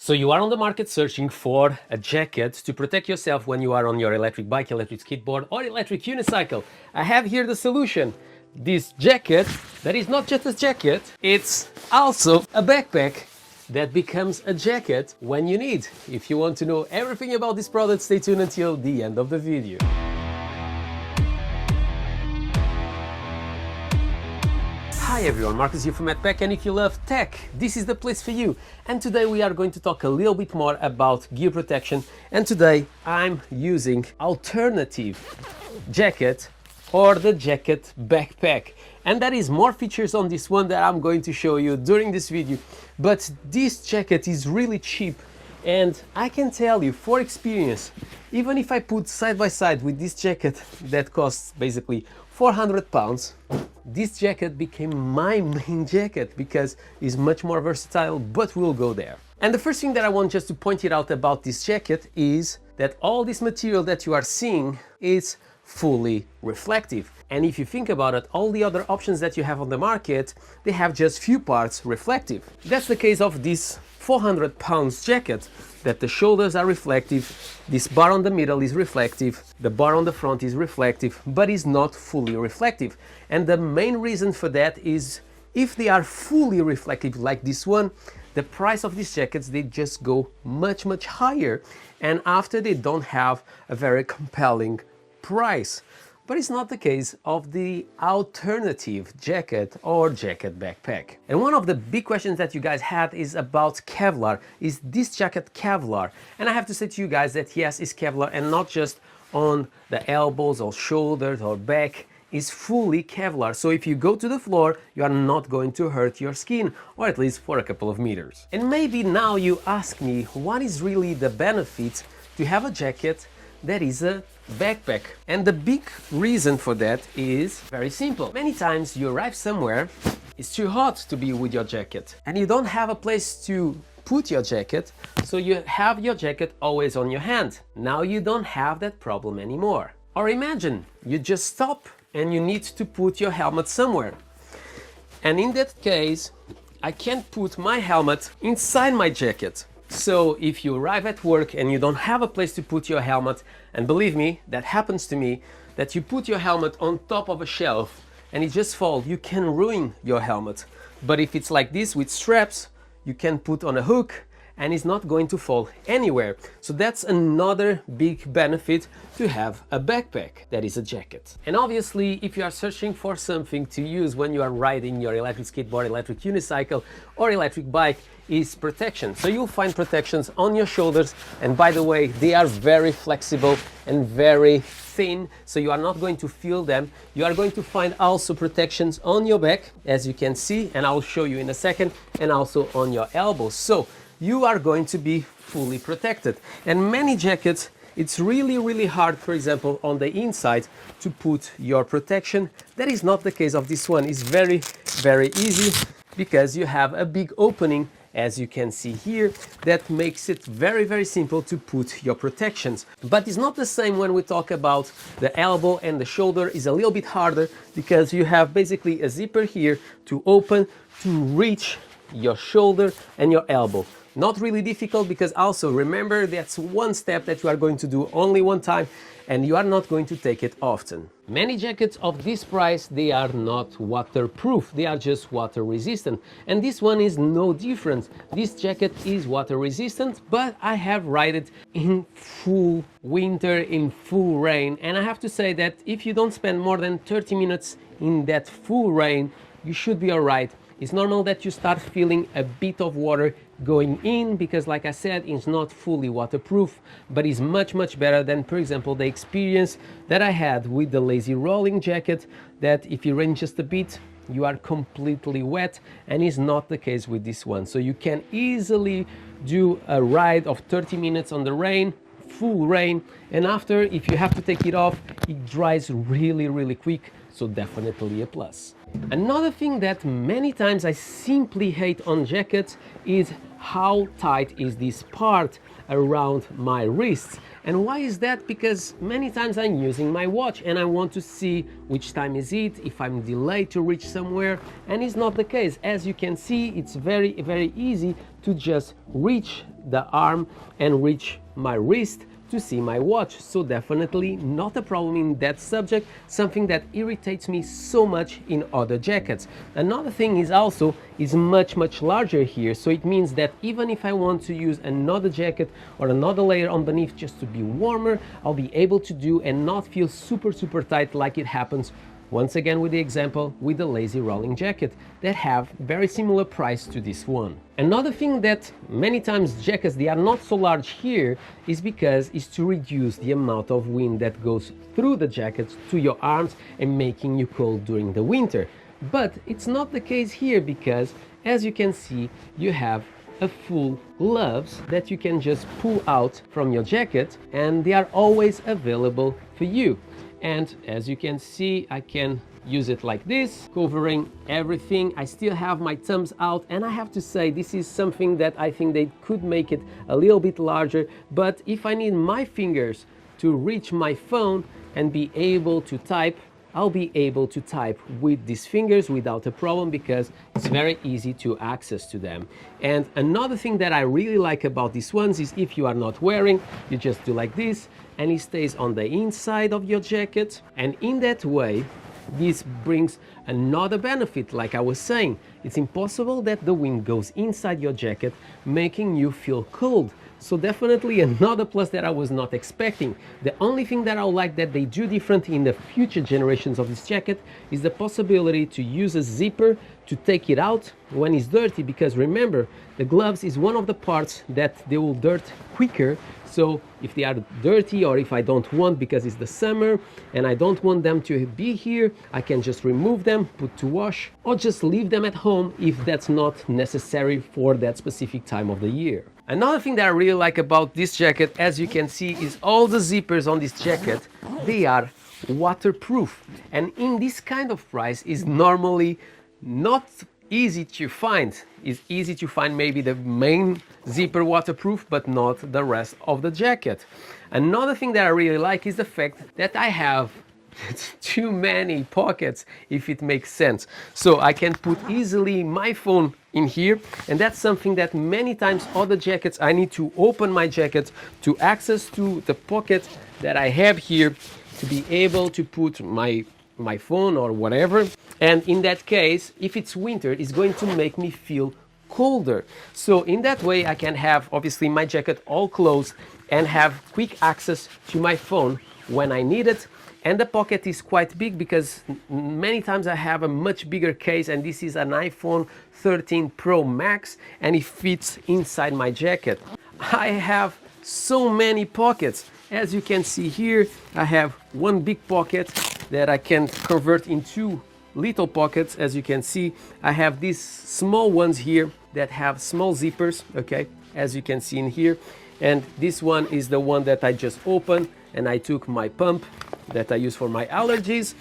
So you are on the market searching for a jacket to protect yourself when you are on your electric bike, electric skateboard or electric unicycle. I have here the solution. This jacket that is not just a jacket, it's also a backpack that becomes a jacket when you need. If you want to know everything about this product, stay tuned until the end of the video. Hi everyone, Marcus here from MADpack, and if you love tech, this is the place for you. And today we are going to talk a little bit more about gear protection, and today I'm using Outernative Jacket or the Jacket backpack. And there is more features on this one that I'm going to show you during this video, but this jacket is really cheap. And I can tell you, for experience, even if I put side by side with this jacket that costs basically 400 pounds, this jacket became my main jacket because it's much more versatile, but we'll go there. And the first thing that I want just to point it out about this jacket is that all this material that you are seeing is fully reflective. And if you think about it, all the other options that you have on the market, they have just few parts reflective. That's the case of this 400 pounds jacket, that the shoulders are reflective, this bar on the middle is reflective, the bar on the front is reflective, but is not fully reflective. And the main reason for that is if they are fully reflective like this one, the price of these jackets, they just go much higher, and after they don't have a very compelling price. But it's not the case of the Outernative Jacket or Jacket backpack. And one of the big questions that you guys had is about Kevlar. Is this jacket Kevlar? And I have to say to you guys that yes, it's Kevlar, and not just on the elbows or shoulders or back. It's fully Kevlar. So if you go to the floor, you are not going to hurt your skin, or at least for a couple of meters. And maybe now you ask me, what is really the benefit to have a jacket that is a backpack? And the big reason for that is very simple. Many times you arrive somewhere, it's too hot to be with your jacket and you don't have a place to put your jacket, so you have your jacket always on your hand. Now you don't have that problem anymore. Or imagine you just stop and you need to put your helmet somewhere, and in that case I can't put my helmet inside my jacket. So if you arrive at work and you don't have a place to put your helmet, and believe me, that happens to me, that you put your helmet on top of a shelf and it just falls, you can ruin your helmet. But if it's like this with straps, you can put on a hook and it's not going to fall anywhere. So that's another big benefit to have a backpack that is a jacket. And obviously, if you are searching for something to use when you are riding your electric skateboard, electric unicycle or electric bike, is protection. So you'll find protections on your shoulders, and by the way, they are very flexible and very thin, so you are not going to feel them. You are going to find also protections on your back, as you can see, and I'll show you in a second, and also on your elbows. So you are going to be fully protected. And many jackets, it's really hard, for example, on the inside to put your protection. That is not the case of this one. It's very easy because you have a big opening, as you can see here, that makes it very simple to put your protections. But it's not the same when we talk about the elbow and the shoulder. Is a little bit harder because you have basically a zipper here to open to reach your shoulder and your elbow. Not really difficult, because also remember that's one step that you are going to do only one time and you are not going to take it often. Many jackets of this price, they are not waterproof, they are just water resistant, and this one is no different. This jacket is water resistant, but I have ride it in full winter, in full rain, and I have to say that if you don't spend more than 30 minutes in that full rain, you should be alright. It's normal that you start feeling a bit of water going in because, like I said, it's not fully waterproof, but it's much better than, for example, the experience that I had with the Lazyrolling jacket, that if you rain just a bit, you are completely wet, and is not the case with this one. So you can easily do a ride of 30 minutes on the rain, full rain, and after, if you have to take it off, it dries really quick, so definitely a plus. Another thing that many times I simply hate on jackets is how tight is this part around my wrists. And why is that? Because many times I'm using my watch and I want to see which time is it, if I'm delayed to reach somewhere, and it's not the case. As you can see, it's very easy to just reach the arm and reach my wrist to see my watch. So definitely not a problem in that subject, something that irritates me so much in other jackets. Another thing is also is much larger here, so it means that even if I want to use another jacket or another layer on beneath just to be warmer, I'll be able to do and not feel super tight like it happens once again with the example with the Lazyrolling jacket that have very similar price to this one. Another thing that many times jackets they are not so large here is because is to reduce the amount of wind that goes through the jacket to your arms and making you cold during the winter. But it's not the case here because as you can see you have a full gloves that you can just pull out from your jacket and they are always available for you. And as you can see, I can use it like this, covering everything. I still have my thumbs out, and I have to say this is something that I think they could make it a little bit larger, but if I need my fingers to reach my phone and be able to type, I'll be able to type with these fingers without a problem because it's very easy to access to them. And another thing that I really like about these ones is if you are not wearing, you just do like this and it stays on the inside of your jacket. And in that way, this brings another benefit. Like I was saying, it's impossible that the wind goes inside your jacket, making you feel cold. So definitely another plus that I was not expecting. The only thing that I like that they do different in the future generations of this jacket is the possibility to use a zipper to take it out when it's dirty, because remember, the gloves is one of the parts that they will dirt quicker. So if they are dirty or if I don't want, because it's the summer and I don't want them to be here, I can just remove them, put to wash, or just leave them at home if that's not necessary for that specific time of the year. Another thing that I really like about this jacket, as you can see, is all the zippers on this jacket, they are waterproof. And in this kind of price is normally not easy to find. It's easy to find maybe the main zipper waterproof, but not the rest of the jacket. Another thing that I really like is the fact that I have too many pockets, if it makes sense. So I can put easily my phone in here, and that's something that many times other jackets I need to open my jacket to access to the pocket that I have here to be able to put my phone or whatever. And in that case, if it's winter, it's going to make me feel colder. So in that way I can have obviously my jacket all closed and have quick access to my phone when I need it. And the pocket is quite big because many times I have a much bigger case, and this is an iPhone 13 Pro Max and it fits inside my jacket. I have so many pockets. As you can see here, I have one big pocket that I can convert into little pockets. As you can see, I have these small ones here that have small zippers, okay, as you can see in here. And this one is the one that I just opened and I took my pump that I use for my allergies.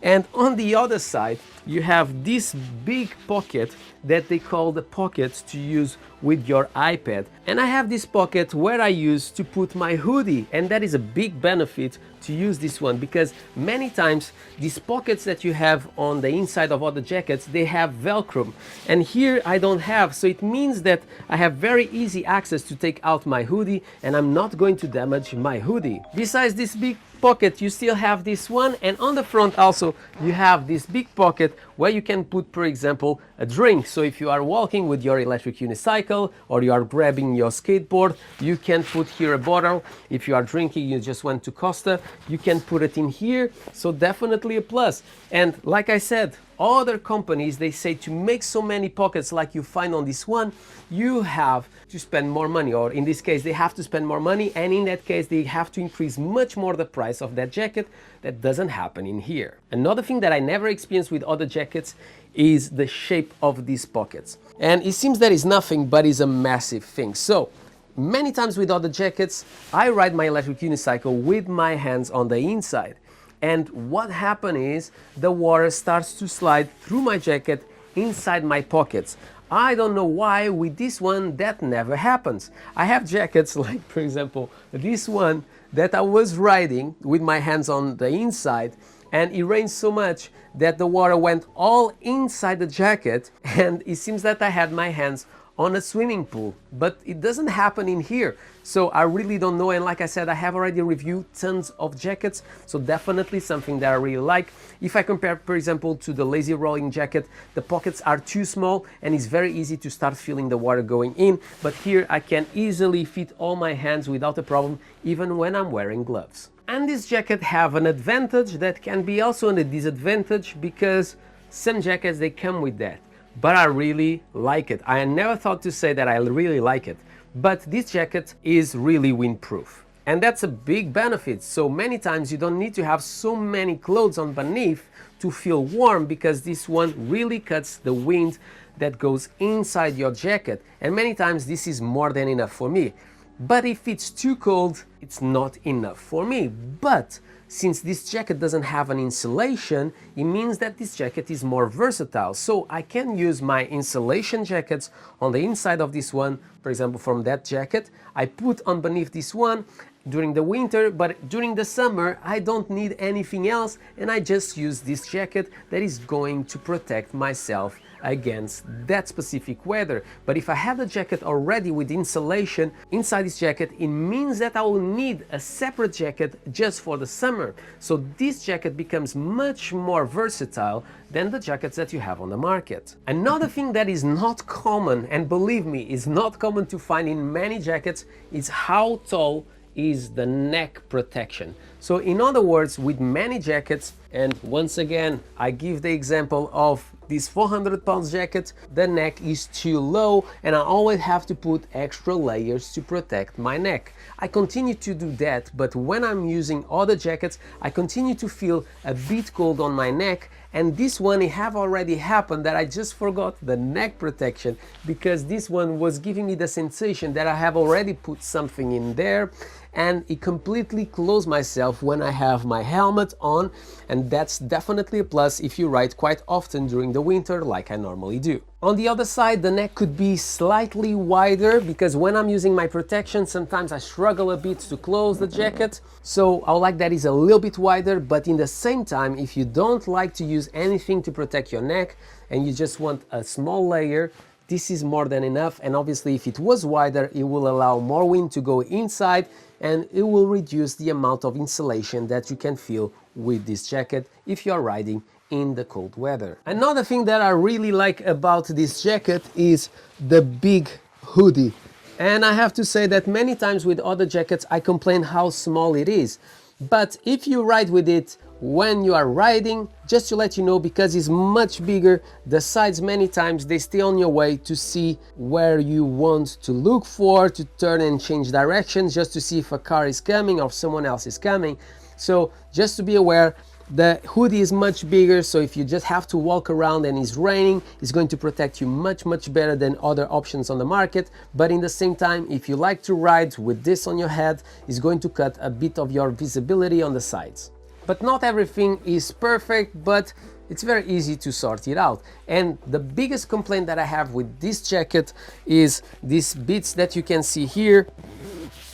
And on the other side, you have this big pocket that they call the pocket to use with your iPad. And I have this pocket where I use to put my hoodie, and that is a big benefit to use this one, because many times these pockets that you have on the inside of other jackets, they have Velcro, and here I don't have. So it means that I have very easy access to take out my hoodie and I'm not going to damage my hoodie. Besides this big pocket, you still have this one, and on the front also you have this big pocket where you can put, for example, a drink. So if you are walking with your electric unicycle or you are grabbing your skateboard, you can put here a bottle. If you are drinking, you just went to Costa, you can put it in here. So definitely a plus. And like I said, other companies, they say to make so many pockets like you find on this one, you have to spend more money, or in this case they have to spend more money, and in that case they have to increase much more the price of that jacket. That doesn't happen in here. Another thing that I never experienced with other jackets is the shape of these pockets, and it seems that is nothing, but is a massive thing. So many times with other jackets I ride my electric unicycle with my hands on the inside, and what happened is the water starts to slide through my jacket inside my pockets. I don't know why with this one that never happens. I have jackets like, for example, this one that I was riding with my hands on the inside, and it rained so much that the water went all inside the jacket, and it seems that I had my hands on a swimming pool, but it doesn't happen in here. So I really don't know, and like I said, I have already reviewed tons of jackets, so definitely something that I really like. If I compare, for example, to the Lazyrolling jacket, the pockets are too small and it's very easy to start feeling the water going in, but here I can easily fit all my hands without a problem, even when I'm wearing gloves. And this jacket have an advantage that can be also a disadvantage, because some jackets, they come with that. But I really like it. I never thought to say that I really like it, but this jacket is really windproof. And that's a big benefit. So many times you don't need to have so many clothes on beneath to feel warm, because this one really cuts the wind that goes inside your jacket. And many times this is more than enough for me. But if it's too cold, it's not enough for me. But since this jacket doesn't have an insulation, it means that this jacket is more versatile. So I can use my insulation jackets on the inside of this one, for example, from that jacket. I put on beneath this one during the winter, but during the summer I don't need anything else, and I just use this jacket that is going to protect myself against that specific weather. But if I have a jacket already with insulation inside this jacket, it means that I will need a separate jacket just for the summer. So this jacket becomes much more versatile than the jackets that you have on the market. Another thing that is not common, and believe me, is not common to find in many jackets, is how tall is the neck protection. So in other words, with many jackets, and once again I give the example of this 400 pounds jacket, the neck is too low and I always have to put extra layers to protect my neck. I continue to do that, but when I'm using other jackets, I continue to feel a bit cold on my neck, and this one, it have already happened that I just forgot the neck protection, because this one was giving me the sensation that I have already put something in there, and it completely closed myself when I have my helmet on, and that's definitely a plus if you ride quite often during the winter like I normally do. On the other side, the neck could be slightly wider, because when I'm using my protection, sometimes I struggle a bit to close the jacket, so I like that it's a little bit wider. But in the same time, if you don't like to use anything to protect your neck and you just want a small layer, this is more than enough. And obviously if it was wider, it will allow more wind to go inside, and it will reduce the amount of insulation that you can feel with this jacket if you're riding in the cold weather. Another thing that I really like about this jacket is the big hoodie. And I have to say that many times with other jackets I complain how small it is. But if you ride with it when you are riding, just to let you know, because it's much bigger, the sides many times they stay on your way to see where you want to look for, to turn and change directions, just to see if a car is coming or someone else is coming. So just to be aware, the hoodie is much bigger, so if you just have to walk around and it's raining, it's going to protect you much better than other options on the market. But in the same time, if you like to ride with this on your head, it's going to cut a bit of your visibility on the sides. But not everything is perfect, but it's very easy to sort it out. And the biggest complaint that I have with this jacket is these bits that you can see here.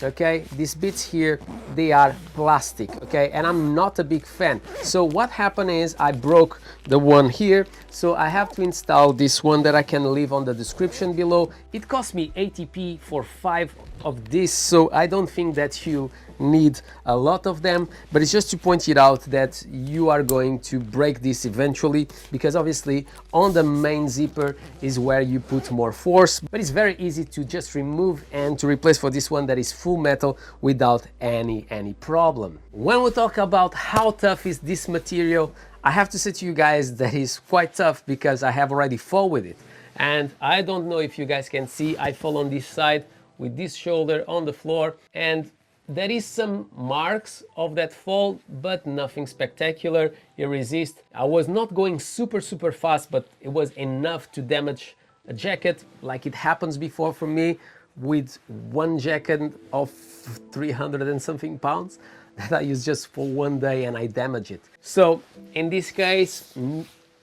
Okay, these bits here, they are plastic, okay, and I'm not a big fan. So what happened is I broke the one here, so I have to install this one that I can leave on the description below. It cost me 80p for 5 of this, so I don't think that you need a lot of them, but it's just to point it out that you are going to break this eventually, because obviously on the main zipper is where you put more force, but it's very easy to just remove and to replace for this one that is full metal without any problem. When we talk about how tough is this material, I have to say to you guys that is quite tough, because I have already fall with it, and I don't know if you guys can see, I fall on this side with this shoulder on the floor, and there is some marks of that fall, but nothing spectacular. It resists. I was not going super fast, but it was enough to damage a jacket, like it happens before for me with one jacket of 300 and something pounds. that I use just for one day and I damage it. So in this case,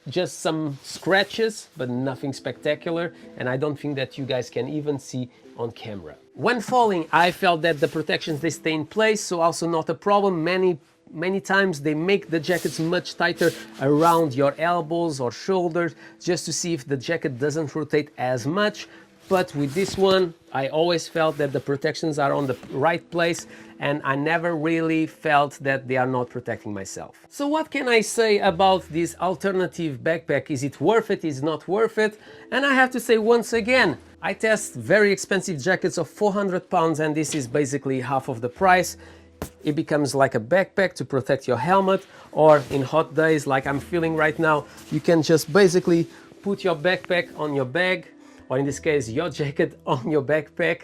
just some scratches, but nothing spectacular, and I don't think that you guys can even see on camera. When falling, I felt that the protections, they stay in place, so also not a problem. Many times they make the jackets much tighter around your elbows or shoulders, just to see if the jacket doesn't rotate as much. But with this one, I always felt that the protections are on the right place, and I never really felt that they are not protecting myself. So what can I say about this alternative backpack? Is it worth it? Is it not worth it? And I have to say once again, I test very expensive jackets of 400 pounds, and this is basically half of the price. It becomes like a backpack to protect your helmet, or in hot days like I'm feeling right now, you can just basically put your backpack on your bag, or in this case your jacket on your backpack,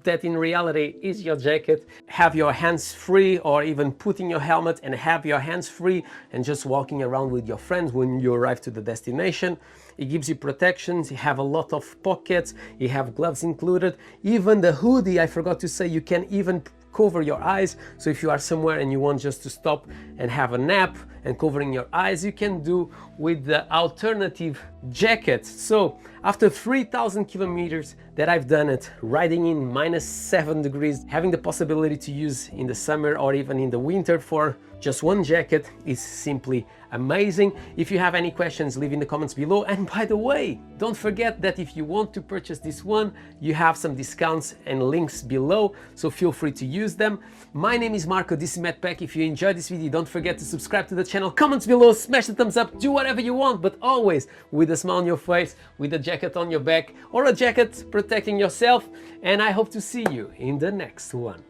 that in reality is your jacket. Have your hands free, or even putting your helmet and have your hands free and just walking around with your friends when you arrive to the destination. It gives you protections, you have a lot of pockets, you have gloves included. Even the hoodie, I forgot to say, you can even cover your eyes, so if you are somewhere and you want just to stop and have a nap and covering your eyes, you can do with the Outernative Jacket. So after 3,000 kilometers that I've done it, riding in -7 degrees, having the possibility to use in the summer or even in the winter for just one jacket is simply amazing. If you have any questions, leave in the comments below. And by the way, don't forget that if you want to purchase this one, you have some discounts and links below, so feel free to use them. My name is Marco, this is MADpack. If you enjoyed this video, don't forget to subscribe to the channel, comments below, smash the thumbs up, do whatever you want, but always with a smile on your face, with a jacket on your back, or a jacket protecting yourself. And I hope to see you in the next one.